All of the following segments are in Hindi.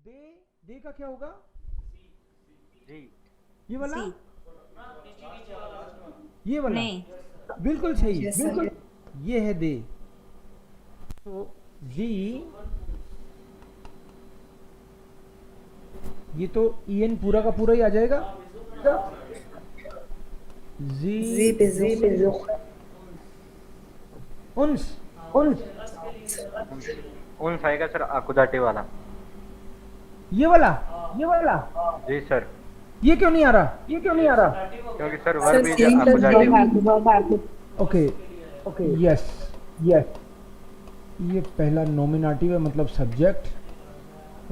दे, दे का क्या होगा? जी। ये वाला, सी। ये वाला नहीं। बिल्कुल सही, Yes, sir. बिल्कुल ये है दे। तो जी, ये तो ईएन पूरा का पूरा ही आ जाएगा। जी Sie besuchen उन्स, उन्स उन आएगा सर आकुजाटी वाला। ये वाला, ये वाला जी सर। ये क्यों नहीं आ रहा? ये क्यों नहीं आ रहा? क्योंकि sir Sir, verb is same plus आकुजाटी। Okay, okay, yes, yes. ये पहला नॉमिनेटिव है, मतलब सब्जेक्ट,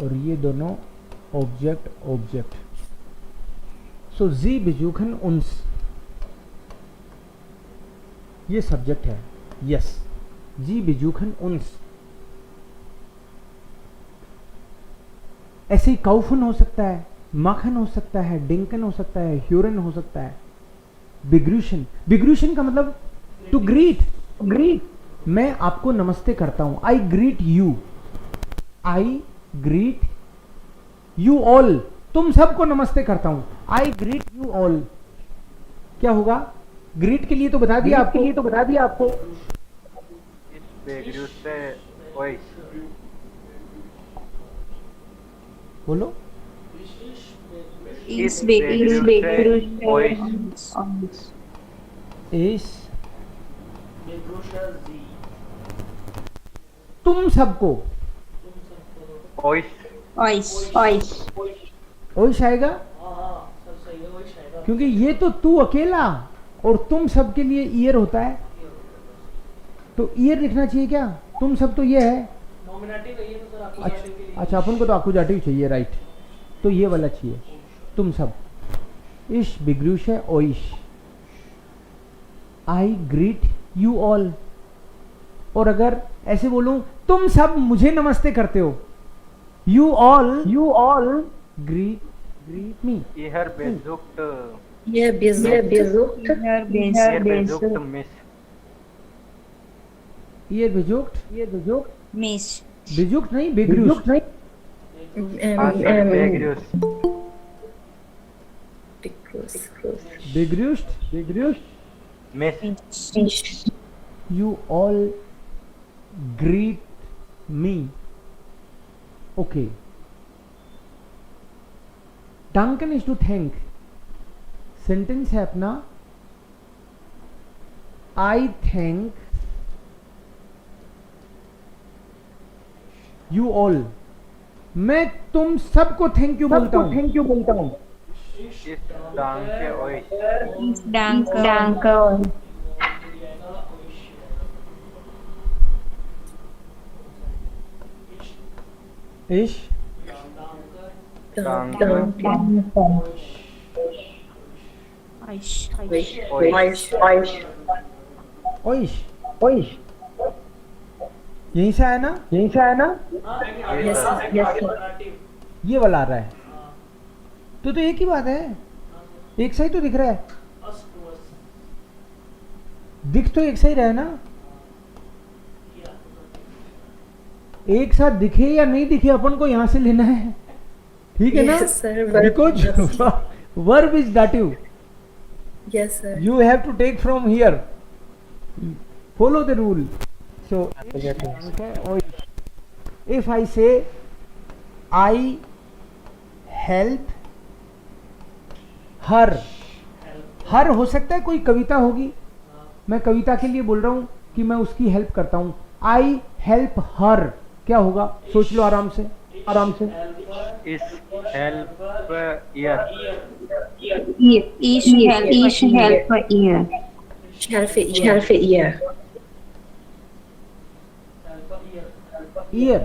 और ये दोनों ऑब्जेक्ट, ऑब्जेक्ट। सो जी बेजूखन उन्स, ये सब्जेक्ट है। यस, जी बेजूखन उन्स। ऐसे ही काउफन हो सकता है, माखन हो सकता है, डिंकन हो सकता है, ह्यूरन हो सकता है। बिग्रूशन, बिग्रूशन का मतलब टू ग्रीट, ग्रीट। मैं आपको नमस्ते करता हूं, I greet you, I greet you all. तुम सबको नमस्ते करता हूं, आई ग्रीट यू ऑल। क्या होगा? ग्रीट के लिए तो बता दिया आपको, लिए तो बता दिया आपको। इस बेग्रूस से ओए बोलो। is बेग्रूस से ओए इस तुम सबको, ओइस ओइश आएगा, क्योंकि ये तो तू अकेला और तुम सब के लिए ईयर होता है, तो ईयर लिखना चाहिए क्या? तुम सब तो ये है। अच्छा, अपन को तो आकुजाटिव चाहिए, राइट। तो ये वाला चाहिए, तुम सब। इश बिग्रूश है ओइश, आई ग्रीट यू ऑल। और अगर ऐसे बोलूं, तुम सब मुझे नमस्ते करते हो, यू ऑल ग्रीट मी। इहर बेजुक्ट Ihr besucht इहर बेजुक्ट मिस ईयर बेजुक्ट, mich बेजुक्ट नहीं, बेग्रूश नहीं, बेग्रूस बेग्रूश्ड। मिस You all greet me. Okay. Duncan is to thank. Sentence है अपना, I thank you all. मैं तुम सबको थैंक यू बोलता हूँ। इस डांग के ओइस danke इश डांग ओइश, ओइश यहीं से आया ना? ये वाला आ रहा है, तो एक ही बात है, एक सही तो दिख रहा है, दिख तो एक सही रहा है ना। एक साथ दिखे या नहीं दिखे, अपन को यहां से लेना है, ठीक है ना? Yes, sir. Because verb is दाटिव, Yes, sir. you have to take from here, follow the rule. So if I say I help her, हर हो सकता है कोई कविता होगी, मैं कविता के लिए बोल रहा हूं कि मैं उसकी हेल्प करता हूं, आई हेल्प हर। क्या होगा? सोच लो आराम से, आराम से। इस help year Ich helfe ihr. Year,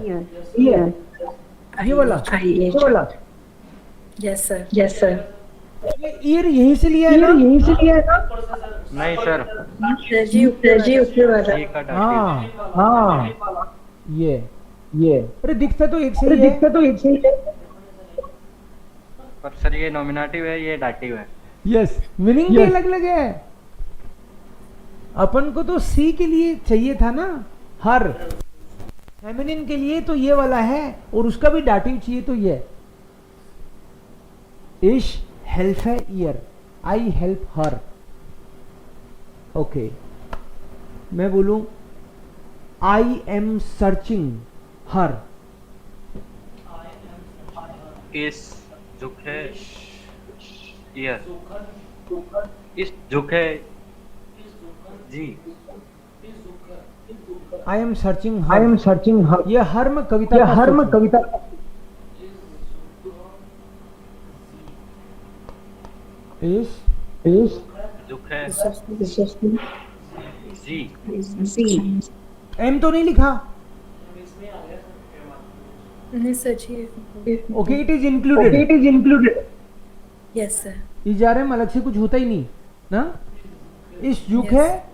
ये वाला Yes, sir. ये ईयर यहीं से लिया है ना? नहीं सर जी ऊपर वाला। जी का डाटिव हाँ, ये अरे दिखता तो एक से ही है। पर सर ये नॉमिनेटिव है, ये डाटिव है। यस, मीनिंग भी अलग अलग है। अपन को तो सी के लिए चाहिए था ना, हर फेमिनिन के लिए तो ये वाला है और उसका भी डाटिव चाहिए तो ये इश हेल्प है year, I help her. Okay, मैं बोलूं आई एम सर्चिंग हर। इस झुके ईयर, इस झुके जी, आई एम सर्चिंग हर, ये हर में कविता का हर में सोचो। कविता इस झुके जी, जी। एम तो नहीं लिखा। नहीं सर जी। Okay, it is included. It is included. Yes sir. इजारे में अलग से कुछ होता ही नहीं ना। इस जुक Yes. है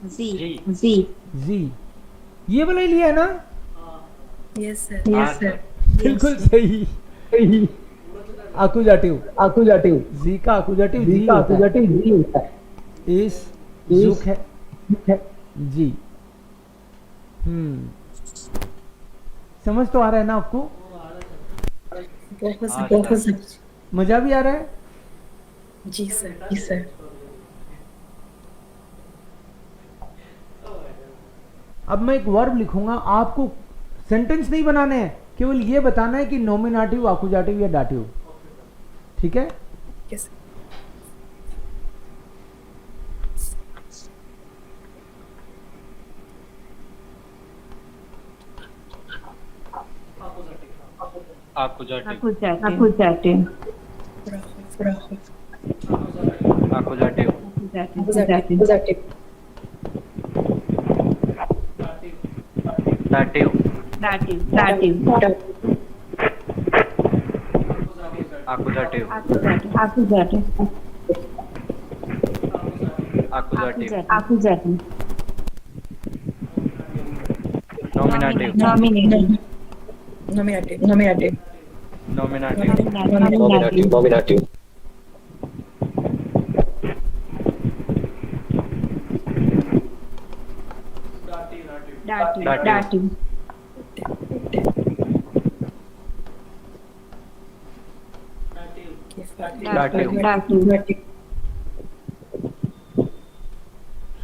जी जी। जी। जी, ये वाला ही लिया है ना। Yes sir. हाँ, यस सर। बिल्कुल सही। आकुजाटिव, आकुजाटिव, जी का आकुजाटिव जी जी का होता है। आकुजाटिव जी होता है। इस जुक है जी। समझ तो आ रहा है ना आपको? बहुत हाँ, बहुत सर। मजा भी आ रहा है? जी सर। जी सर। अब मैं एक वर्ब लिखूंगा, आपको सेंटेंस नहीं बनाने हैं, केवल ये बताना है कि नॉमिनेटिव, आकुजाटिव या डाटिव। ठीक है? यस आकुजाटिव, आकुजाटिव। आकुजाटिव, आकुजाटिव। डाटिव, डाटिव। आकुजाटिव, आकुजाटिव। आकुजाटिव, आकुजाटिव। Nominative, nominative. Nominative. Nominative, nominative, डाटिव। डाटिव।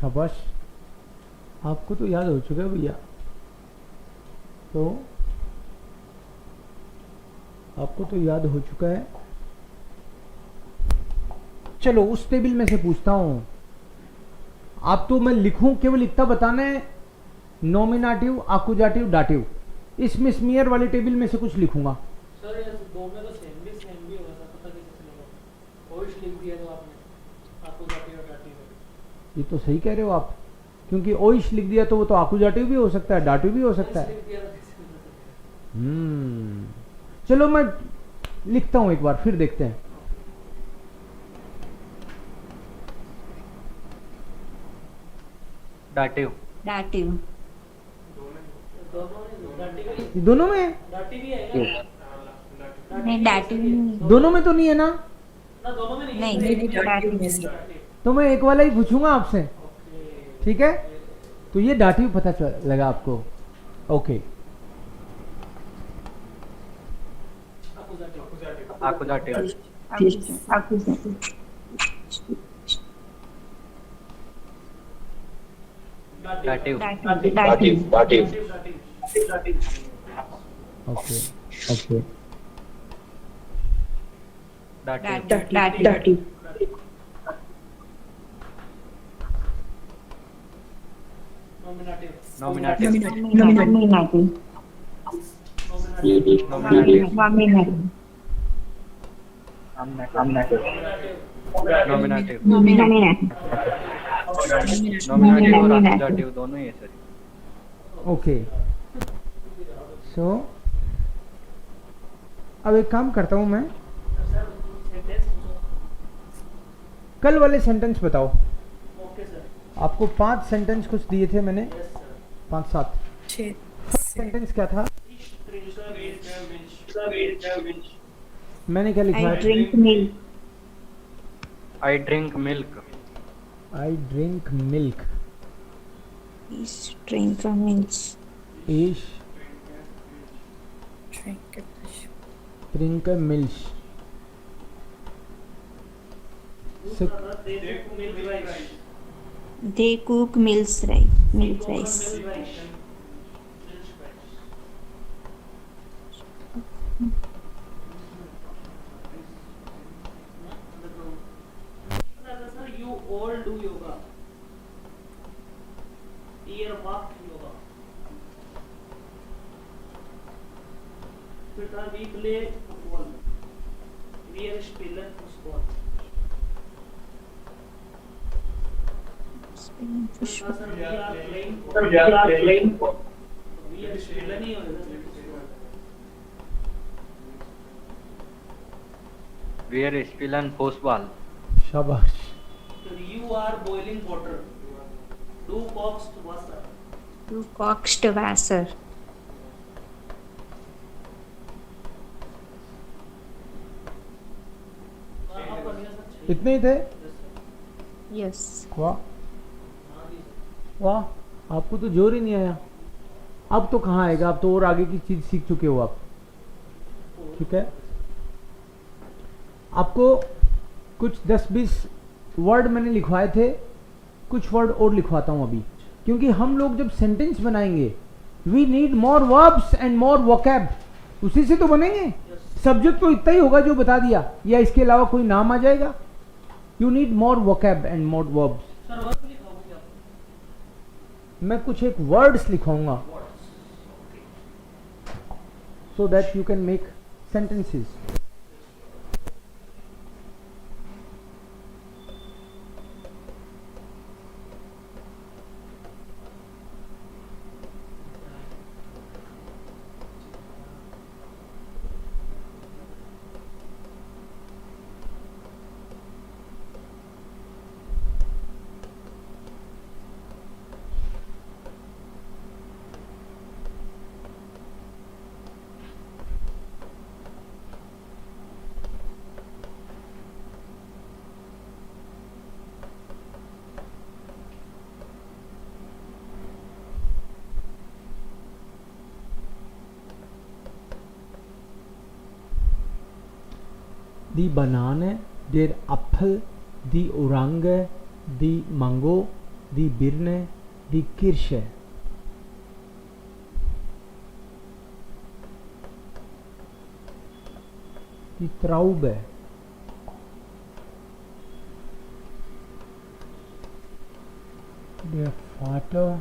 शाबाश, आपको तो याद हो चुका है भैया। तो आपको तो याद हो चुका है। चलो उस टेबल में से पूछता हूं। आप तो मैं लिखूं, केवल इतना बताना है नॉमिनेटिव, आकुजाटिव, डाटिव। इस मिसमियर वाले टेबल में से कुछ लिखूंगा। सर ये दो में तो सेम भी होगा सर, पता कैसे चलेगा? वॉइस लिख दिया तो आपने, आपको जाती और डाटी है। ये तो सही कह रहे हो आप, क्योंकि ओइश लिख दिया तो वो तो आकुजाटिव भी हो सकता है, डाटिव भी हो सकता है। लिख दिया तो कैसे पता चलेगा? चलो मैं लिखता हूं एक बार, फिर देखते हैं। Dative, dative. ये दोनों में है? डाटी भी है क्या? नहीं डाटिव नहीं। दोनों में तो नहीं है ना? ना दोनों में नहीं नहीं डाटिव में से। तो मैं एक वाला ही पूछूंगा आपसे, ठीक है? तो ये डाटिव पता चल लगा आपको। ओके, आकुजाटिव, आकुजाटिव। डाटिव, डाटिव। ओके, डाटिव, डाटिव। Nominative. Nominative, nominative. Nominative, nominative. Nominative, nominative. Nominative और आकुजाटिव दोनों ही है सर। ओके। सो अब एक काम करता हूं मैं, कल वाले सेंटेंस बताओ। Okay sir. आपको 5 सेंटेंस कुछ दिए थे मैंने, यस सर। 5-7। 6 सेंटेंस क्या था? मिल्क। मैंने क्या लिखा I है? drink milk. I drink milk, I drink milk. Please drink milk. Ich trinke Milch. दूसरा था they cook milk rice. They cook milk rice. Milk Coconut rice. milk rice. Milk rice. Sir, you all do yoga. Earmarked yoga. फिर था we play football. We are spielen Fußball. फिर था sir we are playing football. We are spielen नहीं होगा sir. Wir spielen Fußball. शाबाश. फिर you are boiling water. Du kochst Wasser. Du kochst Wasser. आप बढ़िया सर छह. इतने ही थे. Yes. वाह हाँ जी सर. वाह, आपको तो जोर ही नहीं आया. अब तो कहाँ आएगा, अब तो और आगे की चीज सीख चुके हो आप. ठीक है, आपको कुछ 10-20 वर्ड मैंने लिखवाए थे, कुछ वर्ड और लिखवाता हूं अभी, क्योंकि हम लोग जब सेंटेंस बनाएंगे we need more verbs and more vocab. उसी से तो बनेंगे. सब्जेक्ट तो इतना ही होगा जो बता दिया, या इसके अलावा कोई नाम आ जाएगा. You need more vocab and more verbs. Sir work लिखाओगे आप. मैं कुछ एक वर्ड्स लिखवाऊंगा Words. Okay. so that you can make sentences. Die Banane, der Apfel, die Orange, die Mango, die Birne, die Kirsche. Die Traube. Der Vater.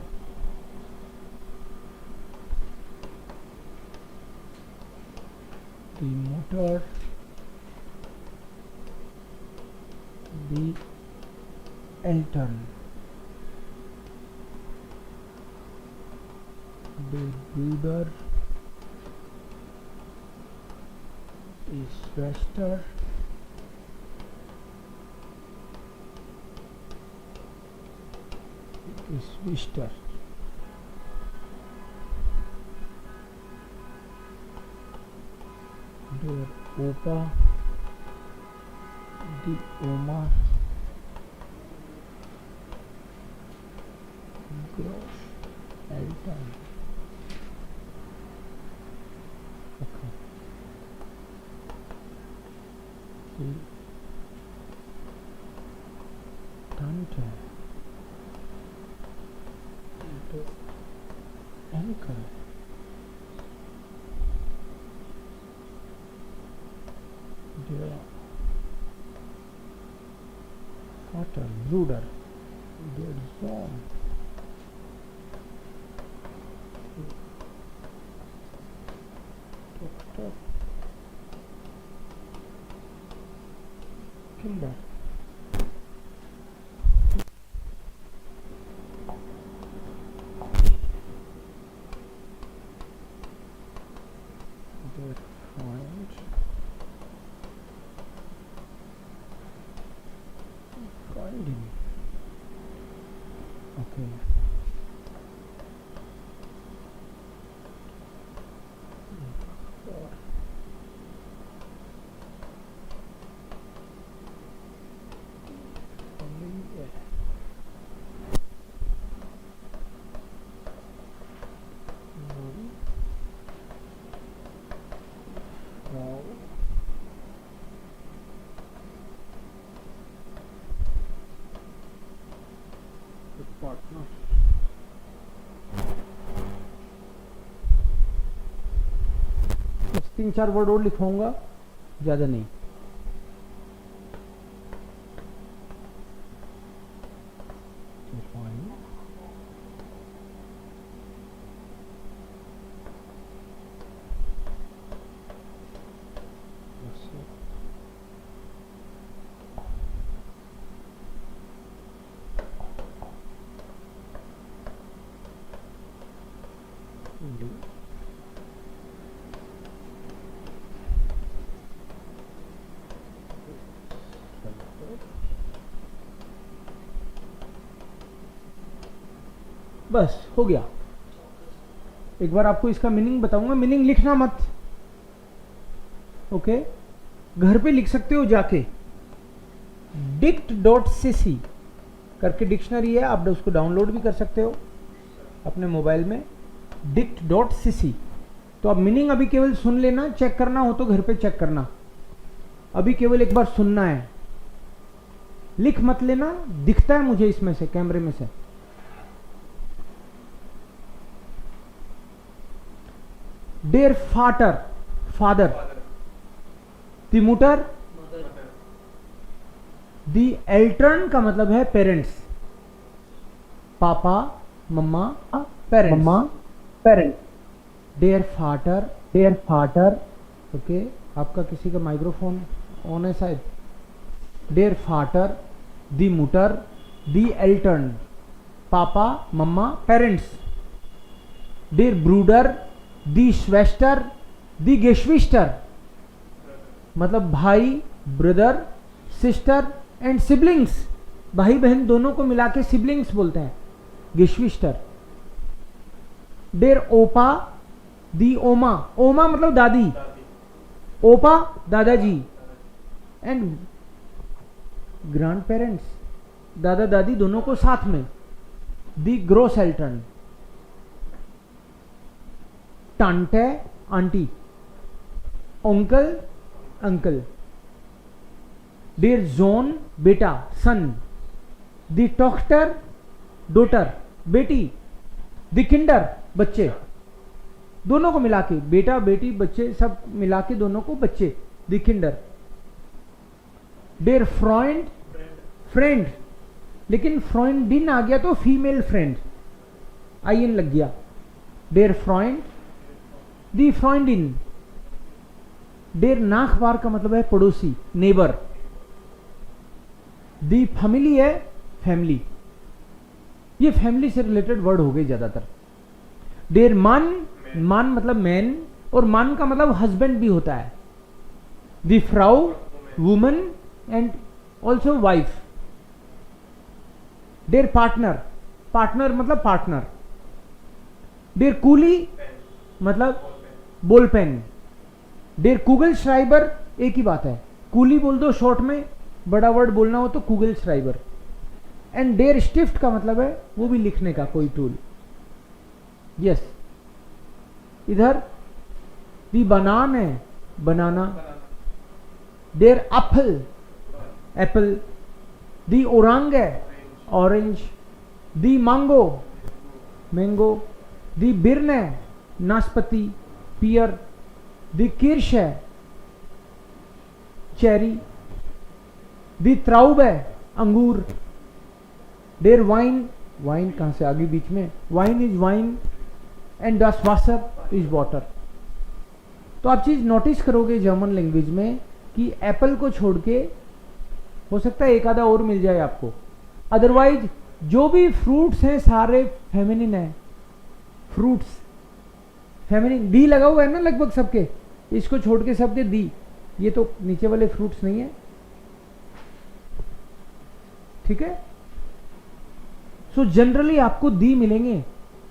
Die Mutter. Die Eltern. Der Bruder. Die Schwester. Die Geschwister. Der Opa. Die Oma. Großeltern. Okay. Die Tante. Der Enkel. Der Vater, Bruder, der Sohn, Tochter, Kinder. Der Freund, Freundin. Okay. Familie. 3-4 word और लिखवाऊंगा, ज्यादा नहीं। बस हो गया। एक बार आपको इसका मीनिंग बताऊंगा, मीनिंग लिखना मत, ओके? घर पे लिख सकते हो जाके, dict.cc करके डिक्शनरी है, आप उसको डाउनलोड भी कर सकते हो अपने मोबाइल में, dict.cc। तो अब मीनिंग अभी केवल सुन लेना, चेक करना हो तो घर पे चेक करना, अभी केवल एक बार सुनना है, लिख मत लेना। दिखता है मुझे इसमें से, कैमरे में से। Dear father, father. The mutter, the eltern का मतलब है पेरेंट्स, पापा मम्मा parents, Mama, parent. Dear father, Dear father. Okay आपका किसी का माइक्रोफोन ऑन है शायद। Dear father, the mutter, the eltern, पापा मम्मा पेरेंट्स। Dear brother, दी श्वेस्टर, दी गेश्विस्टर मतलब भाई, ब्रदर, सिस्टर एंड सिबलिंग्स, भाई बहन दोनों को मिला के सिबलिंग्स बोलते हैं, गेश्विस्टर। डेर ओपा, दी ओमा, ओमा मतलब दादी, ओपा दादाजी, एंड ग्रैंड पेरेंट्स, दादा दादी दोनों को साथ में, दी ग्रोस एल्टर्न। टांटे आंटी, अंकल अंकल। डेर जोन बेटा सन, दी टॉक्टर डॉटर बेटी, दी किंडर बच्चे, दोनों को मिला के, बेटा बेटी बच्चे सब मिला के दोनों को बच्चे, दी किंडर। डेर फ्रॉइंड फ्रेंड, लेकिन फ्रॉइंडिन आ गया तो फीमेल फ्रेंड, आईएन लग गया। डेर फ्रॉइंड, दी फ्रॉइंडिन। डेर नाखबार का मतलब है पड़ोसी, नेबर। दी फैमिली है फैमिली, ये फैमिली से रिलेटेड वर्ड हो गए ज्यादातर। डेर मान, मान मतलब मैन, और मान का मतलब हस्बैंड भी होता है। दी फ्राउ वुमन एंड ऑल्सो वाइफ। डेर पार्टनर, पार्टनर मतलब पार्टनर। डेर कूली मतलब बॉल पेन। डेर कूगल श्राइबर एक ही बात है, कूली बोल दो शॉर्ट में, बड़ा वर्ड बोलना हो तो कूगल श्राइबर। एंड डेर स्टिफ्ट का मतलब है वो भी लिखने का कोई टूल। यस इधर दी बनान है, बनाना। डेर एप्पल, एप्पल। दी ओरांग है, ऑरेंज। दी मांगो, मैंगो। दी बिर्न है, नाशपाती, पियर। दी किर्श है, चेरी। दी त्राउब है, अंगूर। डेर वाइन, वाइन कहां से आगे बीच में, वाइन इज वाइन एंड दस वाटर इज वाटर। तो आप चीज नोटिस करोगे जर्मन लैंग्वेज में कि एप्पल को छोड़ के हो सकता है एक आधा और मिल जाए आपको, अदरवाइज जो भी फ्रूट्स हैं सारे फेमिनिन है। फ्रूट्स फेमिनिन, दी लगा हुआ है ना लगभग सबके, इसको छोड़ के सबके दी। ये तो नीचे वाले फ्रूट्स नहीं है, ठीक है। सो जनरली आपको दी मिलेंगे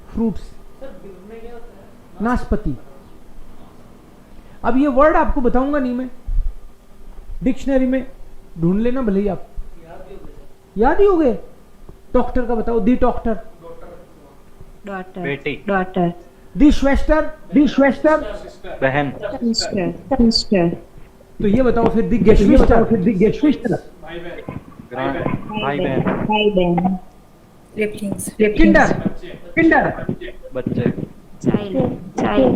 फ्रूट्स। सर बिल में क्या होता है? नाशपाती। अब ये वर्ड आपको बताऊंगा नहीं मैं, डिक्शनरी में ढूंढ लेना भले ही आप, याद भी हो गया। याद ही हो गए। डॉक्टर का बताओ, दी डॉक्टर। daughter, बेटी, daughter, दी श्वेस्टर, दी श्वेस्टर। बहन, sister, sister, तो ये बताओ फिर दी गेश्विस्टर, फिर दी गेश्विस्टर। ग्रांड भाई बहन, भाई बहन, siblings, किंडर, किंडर। बच्चे, child, child,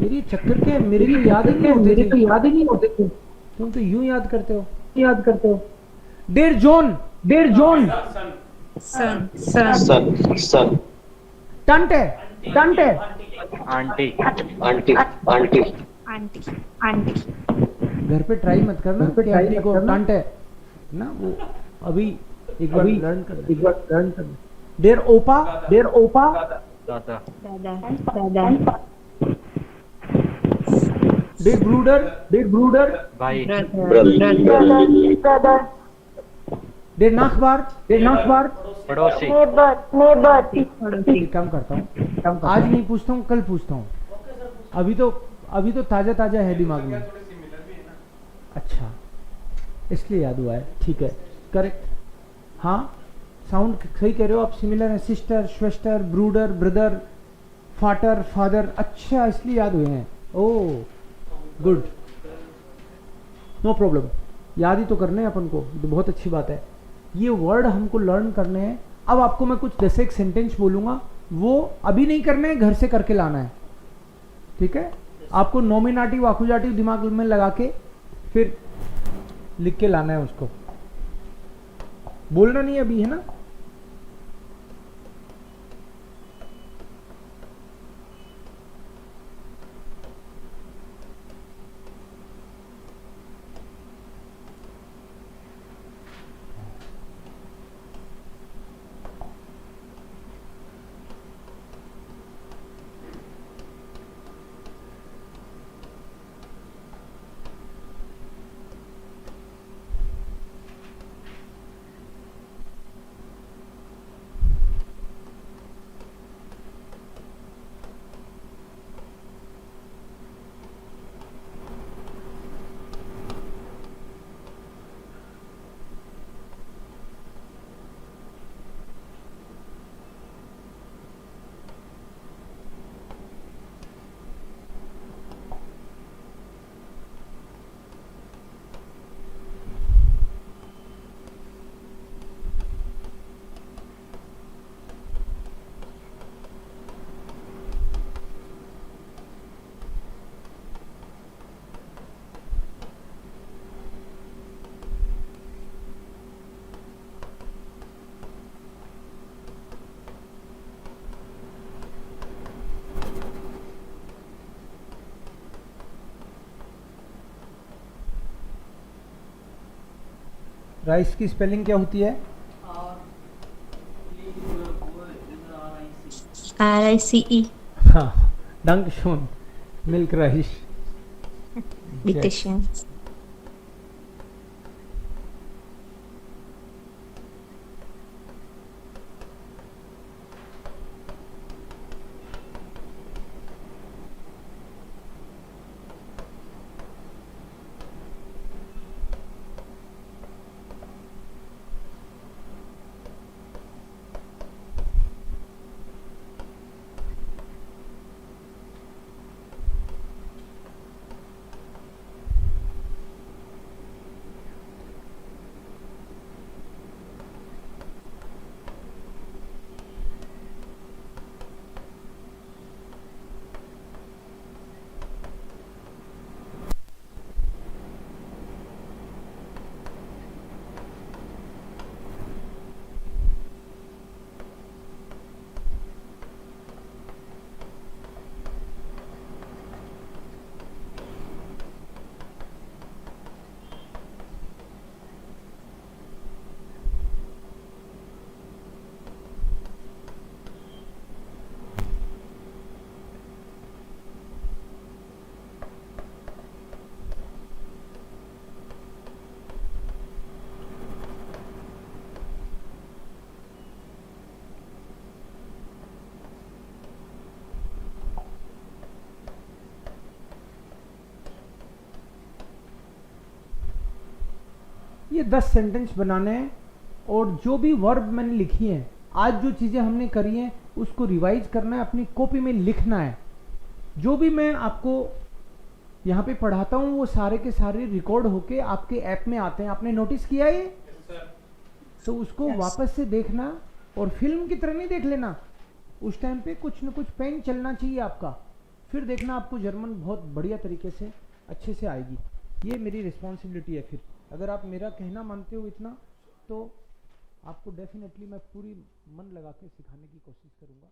मेरी चक्कर क्या है, मेरे को याद ही नहीं होते मेरे को थे। याद ही नहीं होते थे। तुम तो यूं याद करते हो। याद करते हो। Der zone, der zone, Sun. Sun. सन सन टंट है, टंट है, aunty aunty aunty Auntie. Auntie. घर पे ट्राई मत करना घर पे कि try आंटी मत को करना। टंट है ना, वो अभी एक बार लर्न कर। एक बार लर्न कर। डेर ओपा, डेर ओपा, दादा Dada. Dada. डेर ब्रूडर, डेर ब्रूडर, भाई Brother. ब्रदर डेर नाखबार। डेर नौकबार, पड़ोसी पड़ोसी. एक काम करता हूँ, काम आज नहीं पूछता हूँ, कल पूछता हूँ। अभी तो ताजा ताजा है दिमाग में। अच्छा, इसलिए याद हुआ है, ठीक है, करेक्ट। हाँ, साउंड सही कह रहे हो आप, सिमिलर है। सिस्टर, श्वेस्टर, ब्रूडर, ब्रदर, फाटर, फादर। अच्छा, इसलिए याद हुए हैं। Oh good, no problem. याद ही तो करने हैं अपन को, तो बहुत अच्छी बात है। ये वर्ड हमको लर्न करने हैं। अब आपको मैं कुछ जैसे एक सेंटेंस बोलूंगा, वो अभी नहीं करना है, घर से करके लाना है, ठीक है। आपको नॉमिनाटिव आकुजाटिव दिमाग में लगा के फिर लिख के लाना है, उसको बोलना नहीं अभी, है ना। राइस की स्पेलिंग क्या होती है? RICE. हाँ, डंक shown, milk rice. Bitte schön. ये 10 सेंटेंस बनाने हैं, और जो भी वर्ब मैंने लिखी हैं, आज जो चीज़ें हमने करी हैं, उसको रिवाइज करना है, अपनी कॉपी में लिखना है। जो भी मैं आपको यहाँ पे पढ़ाता हूँ, वो सारे के सारे रिकॉर्ड होके आपके ऐप में आते हैं। आपने नोटिस किया ये? तो उसको वापस से देखना, और फिल्म की तरह नहीं देख लेना। उस टाइम पे कुछ न कुछ पेन चलना चाहिए आपका, फिर देखना आपको जर्मन बहुत बढ़िया तरीके से अच्छे से आएगी। ये मेरी रिस्पॉन्सिबिलिटी है। फिर अगर आप मेरा कहना मानते हो इतना, तो आपको डेफिनेटली मैं पूरी मन लगा के सिखाने की कोशिश करूँगा।